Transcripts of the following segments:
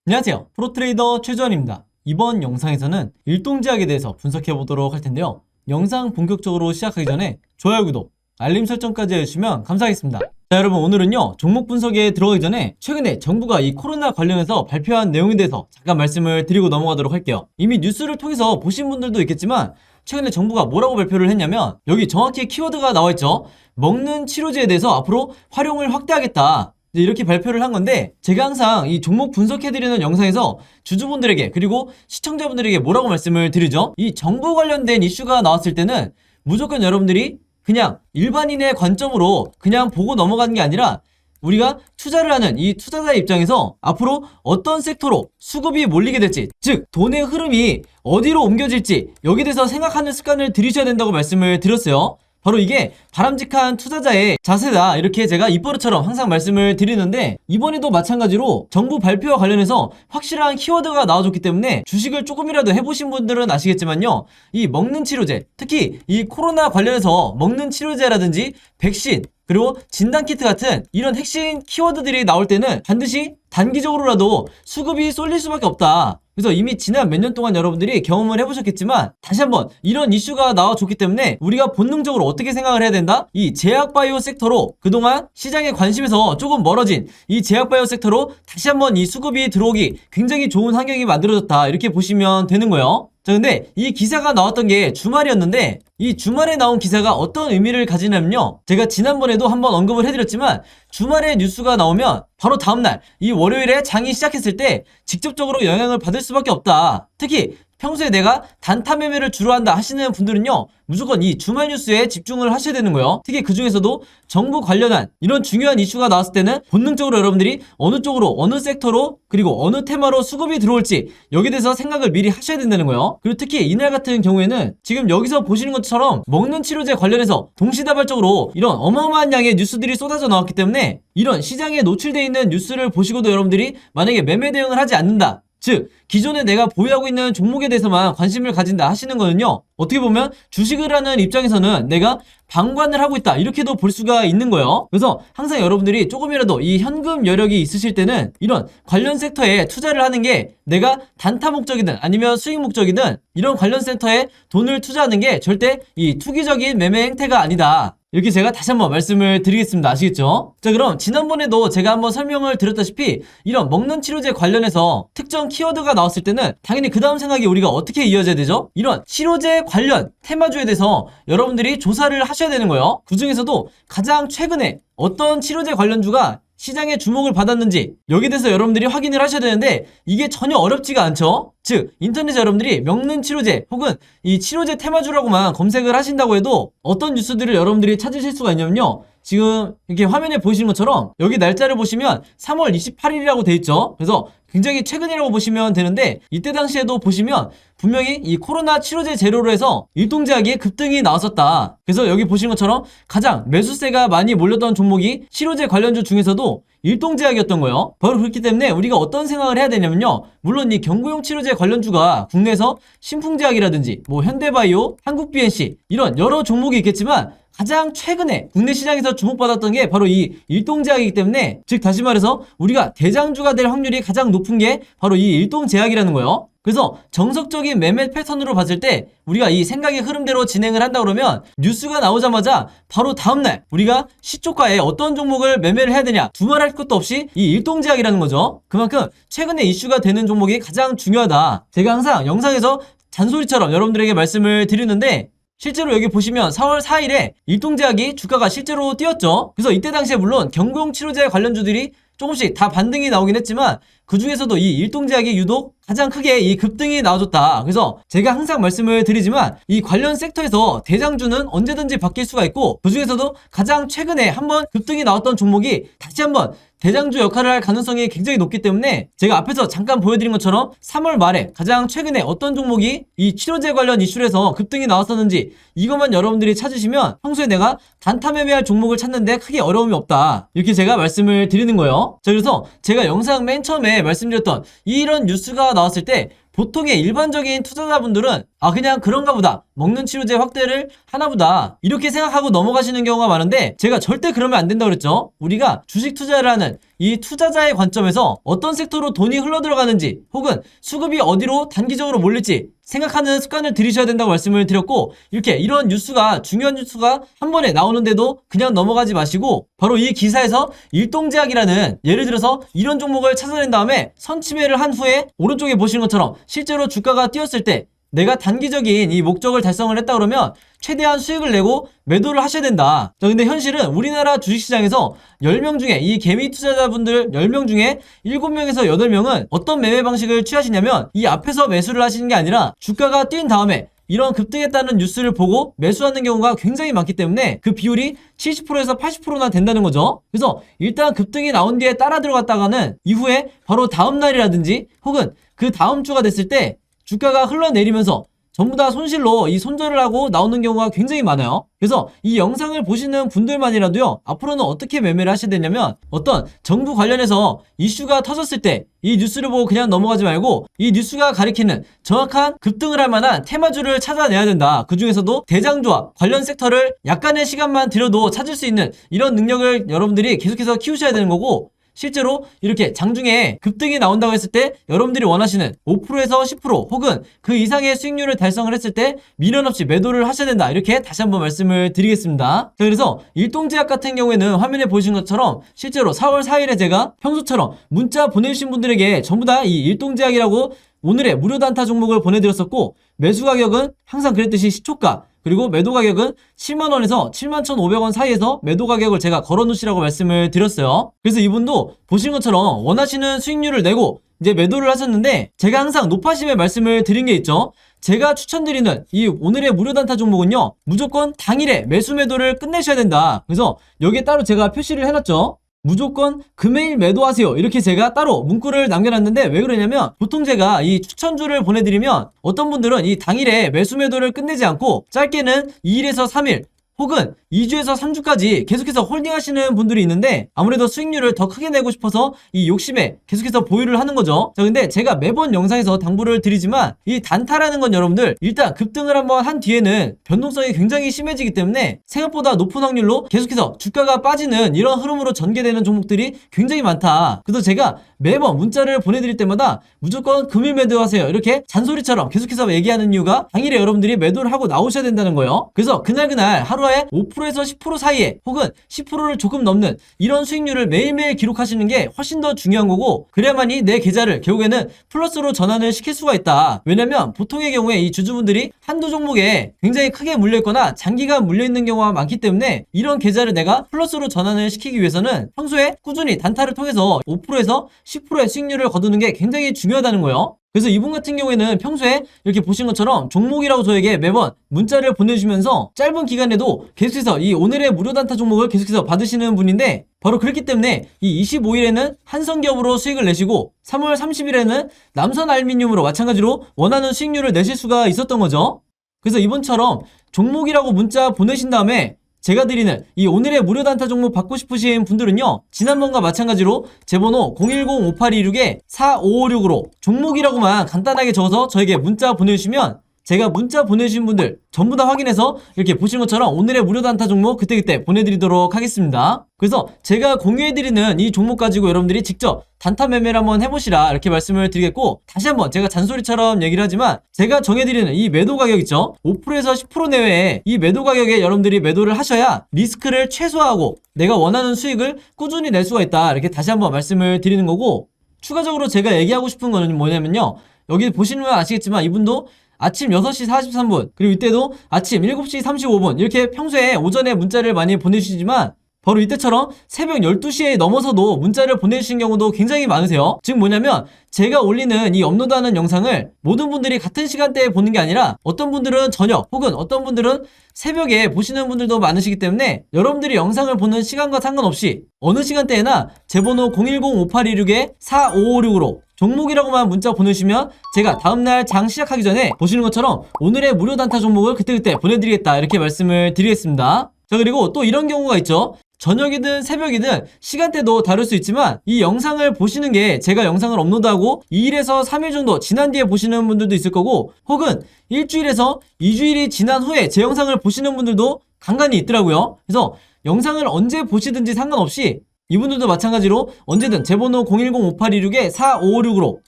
안녕하세요. 프로트레이더 최주환입니다. 이번 영상에서는 일동제약에 대해서 분석해 보도록 할 텐데요. 영상 본격적으로 시작하기 전에 좋아요, 구독, 알림 설정까지 해주시면 감사하겠습니다. 자, 여러분, 오늘은요 종목 분석에 들어가기 전에 최근에 정부가 이 코로나 관련해서 발표한 내용에 대해서 잠깐 말씀을 드리고 넘어가도록 할게요. 이미 뉴스를 통해서 보신 분들도 있겠지만 최근에 정부가 뭐라고 발표를 했냐면, 여기 정확히 키워드가 나와있죠. 먹는 치료제에 대해서 앞으로 활용을 확대하겠다, 이렇게 발표를 한 건데, 제가 항상 이 종목 분석해드리는 영상에서 주주분들에게 그리고 시청자분들에게 뭐라고 말씀을 드리죠? 이 정부 관련된 이슈가 나왔을 때는 무조건 여러분들이 그냥 일반인의 관점으로 그냥 보고 넘어가는 게 아니라, 우리가 투자를 하는 이 투자자의 입장에서 앞으로 어떤 섹터로 수급이 몰리게 될지, 즉 돈의 흐름이 어디로 옮겨질지, 여기에 대해서 생각하는 습관을 들이셔야 된다고 말씀을 드렸어요. 바로 이게 바람직한 투자자의 자세다, 이렇게 제가 입버릇처럼 항상 말씀을 드리는데, 이번에도 마찬가지로 정부 발표와 관련해서 확실한 키워드가 나와줬기 때문에 주식을 조금이라도 해보신 분들은 아시겠지만요, 이 먹는 치료제, 특히 이 코로나 관련해서 먹는 치료제라든지 백신, 그리고 진단키트 같은 이런 핵심 키워드들이 나올 때는 반드시 단기적으로라도 수급이 쏠릴 수밖에 없다. 그래서 이미 지난 몇 년 동안 여러분들이 경험을 해보셨겠지만, 다시 한번 이런 이슈가 나와줬기 때문에 우리가 본능적으로 어떻게 생각을 해야 된다? 이 제약바이오 섹터로, 그동안 시장의 관심에서 조금 멀어진 이 제약바이오 섹터로 다시 한번 이 수급이 들어오기 굉장히 좋은 환경이 만들어졌다, 이렇게 보시면 되는 거예요. 자, 근데 이 기사가 나왔던 게 주말이었는데, 이 주말에 나온 기사가 어떤 의미를 가지냐면요, 제가 지난번에도 한번 언급을 해드렸지만, 주말에 뉴스가 나오면 바로 다음날 이 월요일에 장이 시작했을 때 직접적으로 영향을 받을 수밖에 없다. 특히 평소에 내가 단타 매매를 주로 한다 하시는 분들은요, 무조건 이 주말 뉴스에 집중을 하셔야 되는 거예요. 특히 그 중에서도 정부 관련한 이런 중요한 이슈가 나왔을 때는 본능적으로 여러분들이 어느 쪽으로, 어느 섹터로, 그리고 어느 테마로 수급이 들어올지, 여기에 대해서 생각을 미리 하셔야 된다는 거예요. 그리고 특히 이날 같은 경우에는 지금 여기서 보시는 것처럼 먹는 치료제 관련해서 동시다발적으로 이런 어마어마한 양의 뉴스들이 쏟아져 나왔기 때문에, 이런 시장에 노출되어 있는 뉴스를 보시고도 여러분들이 만약에 매매 대응을 하지 않는다, 즉 기존에 내가 보유하고 있는 종목에 대해서만 관심을 가진다 하시는 거는요, 어떻게 보면 주식을 하는 입장에서는 내가 방관을 하고 있다, 이렇게도 볼 수가 있는 거예요. 그래서 항상 여러분들이 조금이라도 이 현금 여력이 있으실 때는 이런 관련 섹터에 투자를 하는 게, 내가 단타 목적이든 아니면 수익 목적이든 이런 관련 섹터에 돈을 투자하는 게 절대 이 투기적인 매매 행태가 아니다, 이렇게 제가 다시 한번 말씀을 드리겠습니다. 아시겠죠? 자, 그럼 지난번에도 제가 한번 설명을 드렸다시피 이런 먹는 치료제 관련해서 특정 키워드가 나왔을 때는 당연히 그 다음 생각이 우리가 어떻게 이어져야 되죠? 이런 치료제 관련 테마주에 대해서 여러분들이 조사를 하셔야 되는 거예요. 그 중에서도 가장 최근에 어떤 치료제 관련주가 시장의 주목을 받았는지, 여기에 대해서 여러분들이 확인을 하셔야 되는데, 이게 전혀 어렵지가 않죠? 즉 인터넷에 여러분들이 먹는 치료제 혹은 이 치료제 테마주라고만 검색을 하신다고 해도 어떤 뉴스들을 여러분들이 찾으실 수가 있냐면요, 지금 이렇게 화면에 보이시는 것처럼 여기 날짜를 보시면 3월 28일이라고 돼 있죠. 그래서 굉장히 최근이라고 보시면 되는데, 이때 당시에도 보시면 분명히 이 코로나 치료제 재료로 해서 일동제약의 급등이 나왔었다. 그래서 여기 보시는 것처럼 가장 매수세가 많이 몰렸던 종목이 치료제 관련주 중에서도 일동제약이었던 거예요. 바로 그렇기 때문에 우리가 어떤 생각을 해야 되냐면요, 물론 이 경구용 치료제 관련주가 국내에서 신풍제약이라든지 뭐 현대바이오, 한국BNC 이런 여러 종목이 있겠지만, 가장 최근에 국내 시장에서 주목받았던 게 바로 이 일동제약이기 때문에, 즉 다시 말해서 우리가 대장주가 될 확률이 가장 높은 게 바로 이 일동제약이라는 거예요. 그래서 정석적인 매매 패턴으로 봤을 때 우리가 이 생각의 흐름대로 진행을 한다 그러면, 뉴스가 나오자마자 바로 다음날 우리가 시초가에 어떤 종목을 매매를 해야 되냐 두말할 것도 없이 이 일동제약이라는 거죠. 그만큼 최근에 이슈가 되는 종목이 가장 중요하다. 제가 항상 영상에서 잔소리처럼 여러분들에게 말씀을 드리는데, 실제로 여기 보시면 4월 4일에 일동제약이 주가가 실제로 뛰었죠. 그래서 이때 당시에 물론 경구용 치료제 관련주들이 조금씩 다 반등이 나오긴 했지만, 그 중에서도 이 일동제약이 유독 가장 크게 이 급등이 나와줬다. 그래서 제가 항상 말씀을 드리지만, 이 관련 섹터에서 대장주는 언제든지 바뀔 수가 있고, 그 중에서도 가장 최근에 한번 급등이 나왔던 종목이 다시 한번 대장주 역할을 할 가능성이 굉장히 높기 때문에, 제가 앞에서 잠깐 보여드린 것처럼 3월 말에 가장 최근에 어떤 종목이 이 치료제 관련 이슈에서 급등이 나왔었는지, 이것만 여러분들이 찾으시면 평소에 내가 단타 매매할 종목을 찾는데 크게 어려움이 없다, 이렇게 제가 말씀을 드리는 거예요. 자, 그래서 제가 영상 맨 처음에 말씀드렸던 이런 뉴스가 나왔을 때 보통의 일반적인 투자자분들은 그냥 그런가 보다, 먹는 치료제 확대를 하나 보다, 이렇게 생각하고 넘어가시는 경우가 많은데, 제가 절대 그러면 안 된다고 그랬죠. 우리가 주식 투자를 하는 이 투자자의 관점에서 어떤 섹터로 돈이 흘러들어가는지, 혹은 수급이 어디로 단기적으로 몰릴지 생각하는 습관을 들이셔야 된다고 말씀을 드렸고, 이렇게 이런 뉴스가, 중요한 뉴스가 한 번에 나오는데도 그냥 넘어가지 마시고, 바로 이 기사에서 일동제약이라는, 예를 들어서 이런 종목을 찾아낸 다음에 선침해를 한 후에 오른쪽에 보시는 것처럼 실제로 주가가 뛰었을 때 내가 단기적인 이 목적을 달성을 했다 그러면 최대한 수익을 내고 매도를 하셔야 된다. 자, 근데 현실은 우리나라 주식시장에서 10명 중에, 이 개미 투자자분들 10명 중에 7명에서 8명은 어떤 매매 방식을 취하시냐면, 이 앞에서 매수를 하시는 게 아니라 주가가 뛴 다음에 이런 급등했다는 뉴스를 보고 매수하는 경우가 굉장히 많기 때문에 그 비율이 70%에서 80%나 된다는 거죠. 그래서 일단 급등이 나온 뒤에 따라 들어갔다가는 이후에 바로 다음 날이라든지 혹은 그 다음 주가 됐을 때 주가가 흘러내리면서 전부 다 손실로 이 손절을 하고 나오는 경우가 굉장히 많아요. 그래서 이 영상을 보시는 분들만이라도요, 앞으로는 어떻게 매매를 하셔야 되냐면, 어떤 정부 관련해서 이슈가 터졌을 때 이 뉴스를 보고 그냥 넘어가지 말고 이 뉴스가 가리키는 정확한 급등을 할 만한 테마주를 찾아내야 된다. 그 중에서도 대장주와 관련 섹터를 약간의 시간만 들여도 찾을 수 있는 이런 능력을 여러분들이 계속해서 키우셔야 되는 거고, 실제로 이렇게 장중에 급등이 나온다고 했을 때 여러분들이 원하시는 5%에서 10% 혹은 그 이상의 수익률을 달성을 했을 때 미련 없이 매도를 하셔야 된다. 이렇게 다시 한번 말씀을 드리겠습니다. 자, 그래서 일동제약 같은 경우에는 화면에 보시는 것처럼 실제로 4월 4일에 제가 평소처럼 문자 보내주신 분들에게 전부 다 이 일동제약이라고 오늘의 무료 단타 종목을 보내드렸었고, 매수 가격은 항상 그랬듯이 시초가, 그리고 매도 가격은 7만원에서 71,500원 사이에서 매도 가격을 제가 걸어놓으시라고 말씀을 드렸어요. 그래서 이분도 보신 것처럼 원하시는 수익률을 내고 이제 매도를 하셨는데, 제가 항상 높아심에 말씀을 드린 게 있죠. 제가 추천드리는 이 오늘의 무료 단타 종목은요, 무조건 당일에 매수 매도를 끝내셔야 된다. 그래서 여기에 따로 제가 표시를 해놨죠. 무조건 금요일 매도하세요. 이렇게 제가 따로 문구를 남겨놨는데, 왜 그러냐면 보통 제가 이 추천주를 보내드리면 어떤 분들은 이 당일에 매수 매도를 끝내지 않고 짧게는 2일에서 3일 혹은 2주에서 3주까지 계속해서 홀딩하시는 분들이 있는데, 아무래도 수익률을 더 크게 내고 싶어서 이 욕심에 계속해서 보유를 하는 거죠. 자, 근데 제가 매번 영상에서 당부를 드리지만, 이 단타라는 건 여러분들 일단 급등을 한번 한 뒤에는 변동성이 굉장히 심해지기 때문에 생각보다 높은 확률로 계속해서 주가가 빠지는 이런 흐름으로 전개되는 종목들이 굉장히 많다. 그래서 제가 매번 문자를 보내드릴 때마다 무조건 금일 매도하세요, 이렇게 잔소리처럼 계속해서 얘기하는 이유가, 당일에 여러분들이 매도를 하고 나오셔야 된다는 거예요. 그래서 그날 하루에 5%에서 10% 사이에 혹은 10%를 조금 넘는 이런 수익률을 매일매일 기록하시는 게 훨씬 더 중요한 거고, 그래야만이 내 계좌를 결국에는 플러스로 전환을 시킬 수가 있다. 왜냐면 보통의 경우에 이 주주분들이 한두 종목에 굉장히 크게 물려있거나 장기간 물려있는 경우가 많기 때문에, 이런 계좌를 내가 플러스로 전환을 시키기 위해서는 평소에 꾸준히 단타를 통해서 5%에서 10%의 수익률을 거두는 게 굉장히 중요하다는 거예요. 그래서 이분 같은 경우에는 평소에 이렇게 보신 것처럼 종목이라고 저에게 매번 문자를 보내주면서 짧은 기간에도 계속해서 이 오늘의 무료 단타 종목을 계속해서 받으시는 분인데, 바로 그렇기 때문에 이 25일에는 한성기업으로 수익을 내시고 3월 30일에는 남선알미늄으로 마찬가지로 원하는 수익률을 내실 수가 있었던 거죠. 그래서 이번처럼 종목이라고 문자 보내신 다음에 제가 드리는 이 오늘의 무료 단타 종목 받고 싶으신 분들은요, 지난번과 마찬가지로 제 번호 010-5826-4556으로 종목이라고만 간단하게 적어서 저에게 문자 보내주시면, 제가 문자 보내주신 분들 전부 다 확인해서 이렇게 보시는 것처럼 오늘의 무료 단타 종목 그때그때 보내드리도록 하겠습니다. 그래서 제가 공유해드리는 이 종목 가지고 여러분들이 직접 단타 매매를 한번 해보시라, 이렇게 말씀을 드리겠고, 다시 한번 제가 잔소리처럼 얘기를 하지만 제가 정해드리는 이 매도 가격 있죠, 5%에서 10% 내외에 이 매도 가격에 여러분들이 매도를 하셔야 리스크를 최소화하고 내가 원하는 수익을 꾸준히 낼 수가 있다, 이렇게 다시 한번 말씀을 드리는 거고, 추가적으로 제가 얘기하고 싶은 거는 뭐냐면요, 여기 보시면 아시겠지만 이분도 아침 6시 43분 그리고 이때도 아침 7시 35분 이렇게 평소에 오전에 문자를 많이 보내주시지만, 바로 이때처럼 새벽 12시에 넘어서도 문자를 보내주신 경우도 굉장히 많으세요. 즉 뭐냐면, 제가 올리는 이 업로드하는 영상을 모든 분들이 같은 시간대에 보는 게 아니라 어떤 분들은 저녁 혹은 어떤 분들은 새벽에 보시는 분들도 많으시기 때문에, 여러분들이 영상을 보는 시간과 상관없이 어느 시간대에나 제 번호 010-5826-4556으로 종목이라고만 문자 보내주시면 제가 다음날 장 시작하기 전에 보시는 것처럼 오늘의 무료 단타 종목을 그때그때 보내드리겠다, 이렇게 말씀을 드리겠습니다. 자, 그리고 또 이런 경우가 있죠. 저녁이든 새벽이든 시간대도 다를 수 있지만 이 영상을 보시는 게 제가 영상을 업로드하고 2일에서 3일 정도 지난 뒤에 보시는 분들도 있을 거고 혹은 일주일에서 2주일이 지난 후에 제 영상을 보시는 분들도 간간히 있더라고요. 그래서 영상을 언제 보시든지 상관없이 이분들도 마찬가지로 언제든 제 번호 010-5826-4556으로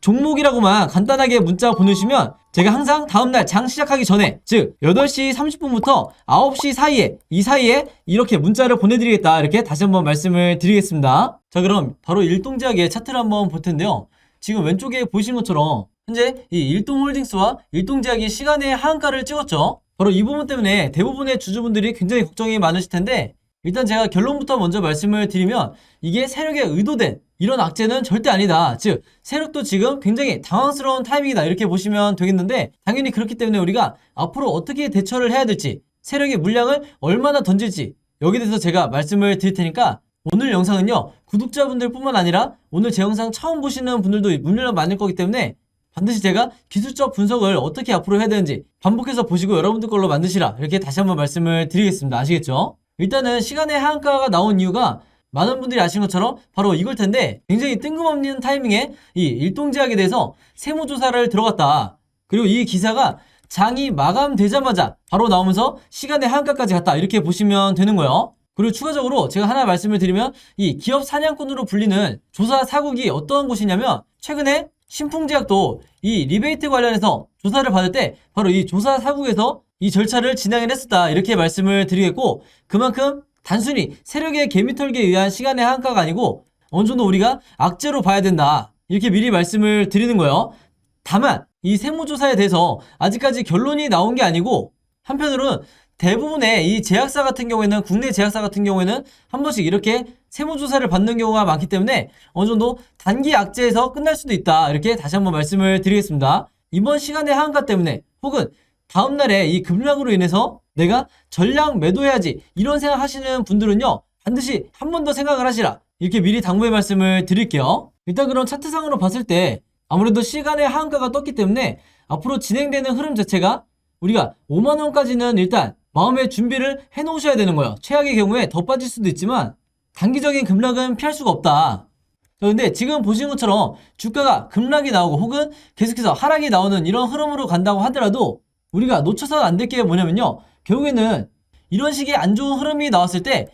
종목이라고만 간단하게 문자 보내주시면 제가 항상 다음날 장 시작하기 전에 즉 8시 30분부터 9시 사이에 이 사이에 이렇게 문자를 보내드리겠다 이렇게 다시 한번 말씀을 드리겠습니다. 자 그럼 바로 일동제약의 차트를 한번 볼 텐데요. 지금 왼쪽에 보시는 것처럼 현재 이 일동홀딩스와 일동제약이 시간의 하한가를 찍었죠. 바로 이 부분 때문에 대부분의 주주분들이 굉장히 걱정이 많으실 텐데 일단 제가 결론부터 먼저 말씀을 드리면 이게 세력에 의도된 이런 악재는 절대 아니다. 즉 세력도 지금 굉장히 당황스러운 타이밍이다 이렇게 보시면 되겠는데 당연히 그렇기 때문에 우리가 앞으로 어떻게 대처를 해야 될지 세력의 물량을 얼마나 던질지 여기에 대해서 제가 말씀을 드릴 테니까 오늘 영상은요 구독자분들 뿐만 아니라 오늘 제 영상 처음 보시는 분들도 물론 많을 거기 때문에 반드시 제가 기술적 분석을 어떻게 앞으로 해야 되는지 반복해서 보시고 여러분들 걸로 만드시라 이렇게 다시 한번 말씀을 드리겠습니다. 아시겠죠? 일단은 시간의 하한가가 나온 이유가 많은 분들이 아시는 것처럼 바로 이걸 텐데 굉장히 뜬금없는 타이밍에 이 일동제약에 대해서 세무조사를 들어갔다. 그리고 이 기사가 장이 마감되자마자 바로 나오면서 시간의 하한가까지 갔다 이렇게 보시면 되는 거예요. 그리고 추가적으로 제가 하나 말씀을 드리면 이 기업 사냥꾼으로 불리는 조사 사국이 어떤 곳이냐면 최근에 신풍제약도 이 리베이트 관련해서 조사를 받을 때 바로 이 조사 사국에서 이 절차를 진행을 했었다 이렇게 말씀을 드리겠고 그만큼 단순히 세력의 개미털기에 의한 시간의 하한가가 아니고 어느 정도 우리가 악재로 봐야 된다 이렇게 미리 말씀을 드리는 거예요. 다만 이 세무조사에 대해서 아직까지 결론이 나온 게 아니고 한편으로는 대부분의 이 제약사 같은 경우에는 국내 제약사 같은 경우에는 한 번씩 이렇게 세무조사를 받는 경우가 많기 때문에 어느 정도 단기 악재에서 끝날 수도 있다 이렇게 다시 한번 말씀을 드리겠습니다. 이번 시간의 하한가 때문에 혹은 다음날에 이 급락으로 인해서 내가 전량 매도해야지 이런 생각 하시는 분들은요 반드시 한 번 더 생각을 하시라 이렇게 미리 당부의 말씀을 드릴게요. 일단 그럼 차트상으로 봤을 때 아무래도 시간의 하한가가 떴기 때문에 앞으로 진행되는 흐름 자체가 우리가 5만원까지는 일단 마음의 준비를 해 놓으셔야 되는 거예요. 최악의 경우에 더 빠질 수도 있지만 단기적인 급락은 피할 수가 없다. 근데 지금 보시는 것처럼 주가가 급락이 나오고 혹은 계속해서 하락이 나오는 이런 흐름으로 간다고 하더라도 우리가 놓쳐서는 안 될 게 뭐냐면요 결국에는 이런 식의 안 좋은 흐름이 나왔을 때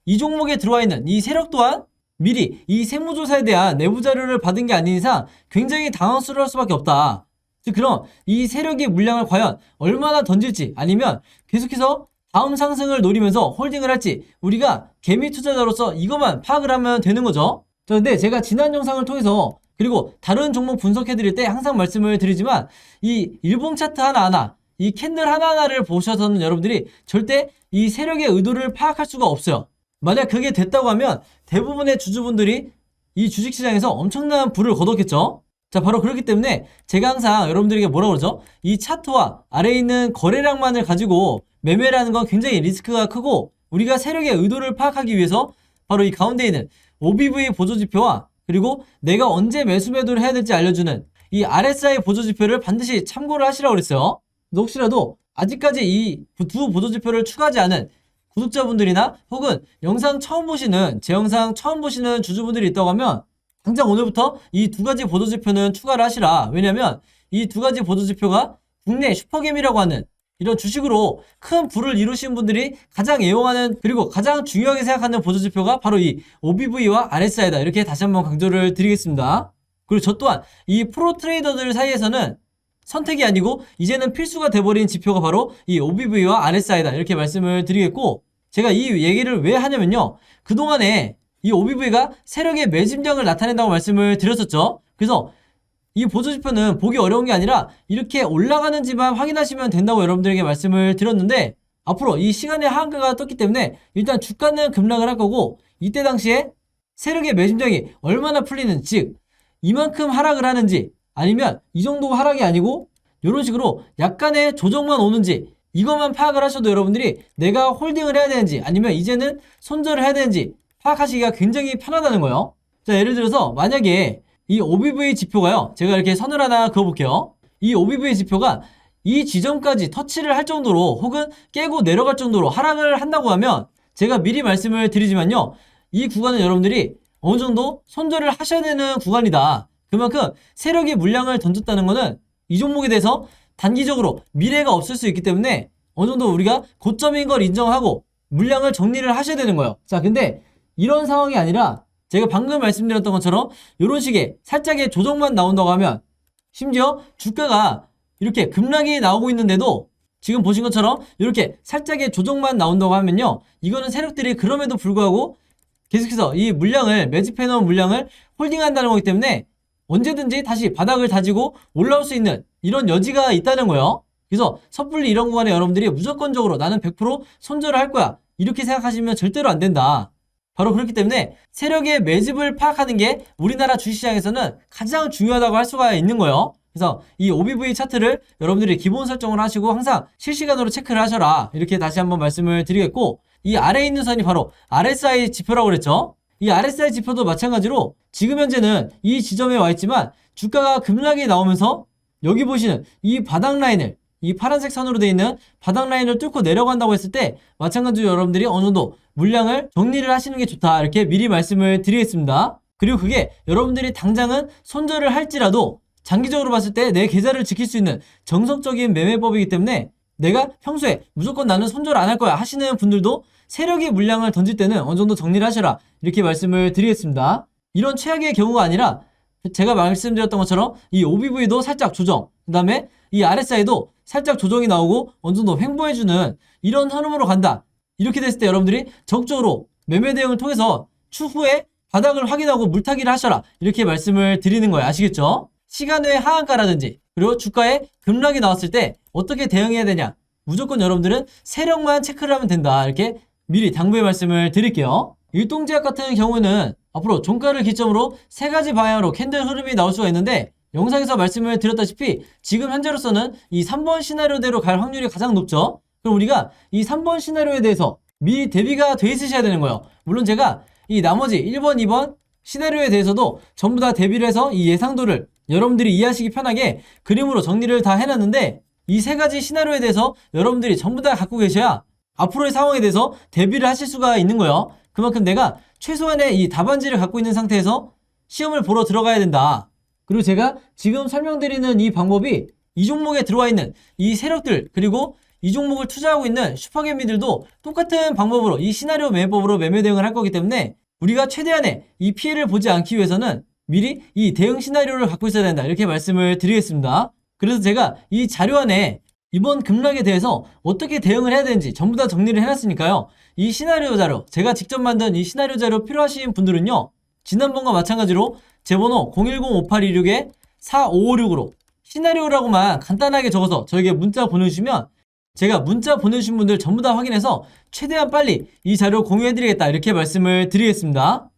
이 종목에 들어와 있는 이 세력 또한 미리 이 세무조사에 대한 내부 자료를 받은 게 아닌 이상 굉장히 당황스러울 수밖에 없다. 즉 그럼 이 세력의 물량을 과연 얼마나 던질지 아니면 계속해서 다음 상승을 노리면서 홀딩을 할지 우리가 개미 투자자로서 이것만 파악을 하면 되는 거죠. 자, 근데 제가 지난 영상을 통해서 그리고 다른 종목 분석해 드릴 때 항상 말씀을 드리지만 이 일봉 차트 하나하나 이 캔들 하나하나를 보셔서는 여러분들이 절대 이 세력의 의도를 파악할 수가 없어요. 만약 그게 됐다고 하면 대부분의 주주분들이 이 주식시장에서 엄청난 부를 거뒀겠죠. 자 바로 그렇기 때문에 제가 항상 여러분들에게 뭐라고 그러죠? 이 차트와 아래에 있는 거래량만을 가지고 매매를 하는 건 굉장히 리스크가 크고 우리가 세력의 의도를 파악하기 위해서 바로 이 가운데 있는 OBV 보조지표와 그리고 내가 언제 매수 매도를 해야 될지 알려주는 이 RSI 보조지표를 반드시 참고를 하시라고 그랬어요. 혹시라도 아직까지 이 두 보조지표를 추가하지 않은 구독자분들이나 혹은 영상 처음 보시는 제 영상 처음 보시는 주주분들이 있다고 하면 당장 오늘부터 이 두 가지 보조지표는 추가를 하시라. 왜냐면 이 두 가지 보조지표가 국내 슈퍼개미라고 하는 이런 주식으로 큰 부를 이루신 분들이 가장 애용하는 그리고 가장 중요하게 생각하는 보조지표가 바로 이 OBV와 RSI다. 이렇게 다시 한번 강조를 드리겠습니다. 그리고 저 또한 이 프로 트레이더들 사이에서는 선택이 아니고 이제는 필수가 돼버린 지표가 바로 이 OBV와 RSI다 이렇게 말씀을 드리겠고 제가 이 얘기를 왜 하냐면요 그동안에 이 OBV가 세력의 매집량을 나타낸다고 말씀을 드렸었죠. 그래서 이 보조지표는 보기 어려운 게 아니라 이렇게 올라가는지만 확인하시면 된다고 여러분들에게 말씀을 드렸는데 앞으로 이 시간의 하한가가 떴기 때문에 일단 주가는 급락을 할 거고 이때 당시에 세력의 매집량이 얼마나 풀리는 즉 이만큼 하락을 하는지 아니면 이 정도가 하락이 아니고 이런 식으로 약간의 조정만 오는지 이것만 파악을 하셔도 여러분들이 내가 홀딩을 해야 되는지 아니면 이제는 손절을 해야 되는지 파악하시기가 굉장히 편하다는 거예요. 자 예를 들어서 만약에 이 OBV 지표가요 제가 이렇게 선을 하나 그어볼게요. 이 OBV 지표가 이 지점까지 터치를 할 정도로 혹은 깨고 내려갈 정도로 하락을 한다고 하면 제가 미리 말씀을 드리지만요. 이 구간은 여러분들이 어느 정도 손절을 하셔야 되는 구간이다. 그만큼 세력이 물량을 던졌다는 거는 이 종목에 대해서 단기적으로 미래가 없을 수 있기 때문에 어느 정도 우리가 고점인 걸 인정하고 물량을 정리를 하셔야 되는 거예요. 자, 근데 이런 상황이 아니라 제가 방금 말씀드렸던 것처럼 이런 식의 살짝의 조정만 나온다고 하면 심지어 주가가 이렇게 급락이 나오고 있는데도 지금 보신 것처럼 이렇게 살짝의 조정만 나온다고 하면요. 이거는 세력들이 그럼에도 불구하고 계속해서 이 물량을 매집해놓은 물량을 홀딩한다는 거기 때문에 언제든지 다시 바닥을 다지고 올라올 수 있는 이런 여지가 있다는 거예요. 그래서 섣불리 이런 구간에 여러분들이 무조건적으로 나는 100% 손절을 할 거야 이렇게 생각하시면 절대로 안 된다. 바로 그렇기 때문에 세력의 매집을 파악하는 게 우리나라 주식시장에서는 가장 중요하다고 할 수가 있는 거예요. 그래서 이 OBV 차트를 여러분들이 기본 설정을 하시고 항상 실시간으로 체크를 하셔라 이렇게 다시 한번 말씀을 드리겠고, 이 아래에 있는 선이 바로 RSI 지표라고 그랬죠. 이 RSI 지표도 마찬가지로 지금 현재는 이 지점에 와 있지만 주가가 급락이 나오면서 여기 보시는 이 바닥 라인을, 이 파란색 선으로 되어 있는 바닥 라인을 뚫고 내려간다고 했을 때 마찬가지로 여러분들이 어느 정도 물량을 정리를 하시는 게 좋다 이렇게 미리 말씀을 드리겠습니다. 그리고 그게 여러분들이 당장은 손절을 할지라도 장기적으로 봤을 때 내 계좌를 지킬 수 있는 정석적인 매매법이기 때문에 내가 평소에 무조건 나는 손절 안 할 거야 하시는 분들도 세력이 물량을 던질 때는 어느 정도 정리를 하셔라 이렇게 말씀을 드리겠습니다. 이런 최악의 경우가 아니라 제가 말씀드렸던 것처럼 이 OBV도 살짝 조정, 그 다음에 이 RSI도 살짝 조정이 나오고 어느 정도 횡보해주는 이런 흐름으로 간다. 이렇게 됐을 때 여러분들이 적극적으로 매매 대응을 통해서 추후에 바닥을 확인하고 물타기를 하셔라 이렇게 말씀을 드리는 거예요. 아시겠죠? 시간 외 하한가라든지 그리고 주가에 급락이 나왔을 때 어떻게 대응해야 되냐, 무조건 여러분들은 세력만 체크를 하면 된다 이렇게 미리 당부의 말씀을 드릴게요. 일동제약 같은 경우는 앞으로 종가를 기점으로 세 가지 방향으로 캔들 흐름이 나올 수가 있는데, 영상에서 말씀을 드렸다시피 지금 현재로서는 이 3번 시나리오대로 갈 확률이 가장 높죠. 그럼 우리가 이 3번 시나리오에 대해서 미리 대비가 돼 있으셔야 되는 거예요. 물론 제가 이 나머지 1번, 2번 시나리오에 대해서도 전부 다 대비를 해서 이 예상도를 여러분들이 이해하시기 편하게 그림으로 정리를 다 해놨는데, 이 세 가지 시나리오에 대해서 여러분들이 전부 다 갖고 계셔야 앞으로의 상황에 대해서 대비를 하실 수가 있는 거예요. 그만큼 내가 최소한의 이 답안지를 갖고 있는 상태에서 시험을 보러 들어가야 된다. 그리고 제가 지금 설명드리는 이 방법이 이 종목에 들어와 있는 이 세력들, 그리고 이 종목을 투자하고 있는 슈퍼개미들도 똑같은 방법으로 이 시나리오 매매법으로 매매 대응을 할 거기 때문에 우리가 최대한의 이 피해를 보지 않기 위해서는 미리 이 대응 시나리오를 갖고 있어야 된다 이렇게 말씀을 드리겠습니다. 그래서 제가 이 자료 안에 이번 급락에 대해서 어떻게 대응을 해야 되는지 전부 다 정리를 해놨으니까요. 이 시나리오 자료, 제가 직접 만든 이 시나리오 자료 필요하신 분들은요, 지난번과 마찬가지로 제 번호 010-5826-4556으로 시나리오라고만 간단하게 적어서 저에게 문자 보내주시면 제가 문자 보내주신 분들 전부 다 확인해서 최대한 빨리 이 자료 공유해드리겠다 이렇게 말씀을 드리겠습니다.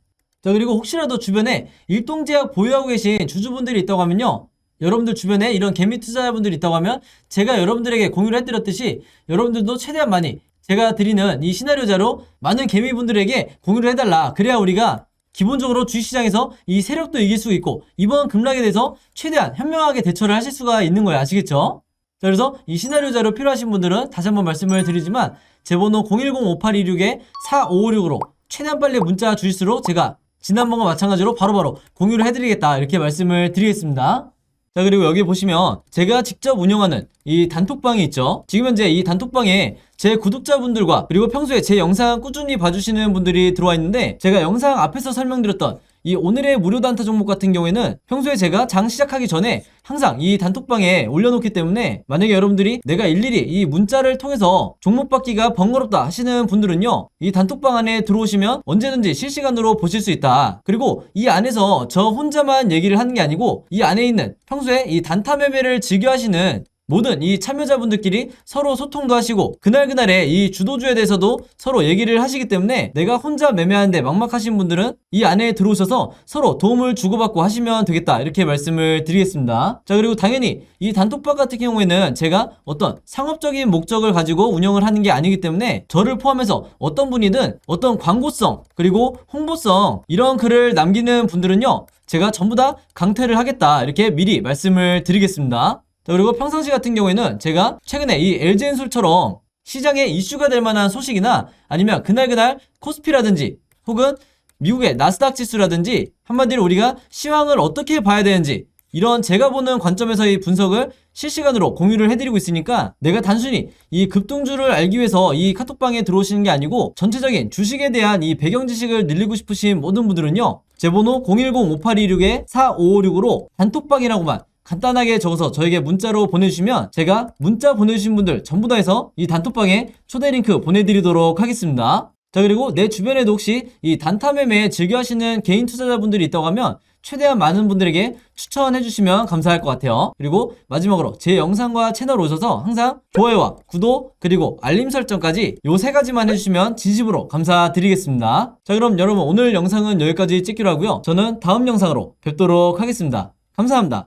자, 그리고 혹시라도 주변에 일동제약 보유하고 계신 주주분들이 있다고 하면요, 여러분들 주변에 이런 개미 투자자분들이 있다고 하면 제가 여러분들에게 공유를 해드렸듯이 여러분들도 최대한 많이 제가 드리는 이 시나리오 자료 많은 개미분들에게 공유를 해달라. 그래야 우리가 기본적으로 주식시장에서 이 세력도 이길 수 있고 이번 급락에 대해서 최대한 현명하게 대처를 하실 수가 있는 거예요. 아시겠죠? 자, 그래서 이 시나리오 자료 필요하신 분들은 다시 한번 말씀을 드리지만 제 번호 010-5826-4556으로 최대한 빨리 문자 주실수록 제가 지난번과 마찬가지로 바로바로 공유를 해드리겠다 이렇게 말씀을 드리겠습니다. 자, 그리고 여기 보시면 제가 직접 운영하는 이 단톡방이 있죠. 지금 현재 이 단톡방에 제 구독자분들과 그리고 평소에 제 영상 꾸준히 봐주시는 분들이 들어와 있는데, 제가 영상 앞에서 설명드렸던 이 오늘의 무료 단타 종목 같은 경우에는 평소에 제가 장 시작하기 전에 항상 이 단톡방에 올려놓기 때문에 만약에 여러분들이 내가 일일이 이 문자를 통해서 종목 받기가 번거롭다 하시는 분들은요, 이 단톡방 안에 들어오시면 언제든지 실시간으로 보실 수 있다. 그리고 이 안에서 저 혼자만 얘기를 하는 게 아니고 이 안에 있는 평소에 이 단타 매매를 즐겨 하시는 모든 이 참여자분들끼리 서로 소통도 하시고 그날그날의 이 주도주에 대해서도 서로 얘기를 하시기 때문에 내가 혼자 매매하는데 막막하신 분들은 이 안에 들어오셔서 서로 도움을 주고받고 하시면 되겠다 이렇게 말씀을 드리겠습니다. 자, 그리고 당연히 이 단톡방 같은 경우에는 제가 어떤 상업적인 목적을 가지고 운영을 하는 게 아니기 때문에 저를 포함해서 어떤 분이든 어떤 광고성 그리고 홍보성 이런 글을 남기는 분들은요, 제가 전부 다 강퇴를 하겠다 이렇게 미리 말씀을 드리겠습니다. 자, 그리고 평상시 같은 경우에는 제가 최근에 이 LG엔솔처럼 시장에 이슈가 될 만한 소식이나 아니면 그날그날 코스피라든지 혹은 미국의 나스닥 지수라든지 한마디로 우리가 시황을 어떻게 봐야 되는지 이런 제가 보는 관점에서의 분석을 실시간으로 공유를 해드리고 있으니까 내가 단순히 이 급등주를 알기 위해서 이 카톡방에 들어오시는 게 아니고 전체적인 주식에 대한 이 배경 지식을 늘리고 싶으신 모든 분들은요, 제 번호 010-5826-4556으로 단톡방이라고만 간단하게 적어서 저에게 문자로 보내주시면 제가 문자 보내주신 분들 전부 다 해서 이 단톡방에 초대 링크 보내드리도록 하겠습니다. 자, 그리고 내 주변에도 혹시 이 단타 매매 즐겨 하시는 개인 투자자분들이 있다고 하면 최대한 많은 분들에게 추천해 주시면 감사할 것 같아요. 그리고 마지막으로 제 영상과 채널 오셔서 항상 좋아요와 구독 그리고 알림 설정까지 요 세 가지만 해주시면 진심으로 감사드리겠습니다. 자, 그럼 여러분 오늘 영상은 여기까지 찍기로 하고요. 저는 다음 영상으로 뵙도록 하겠습니다. 감사합니다.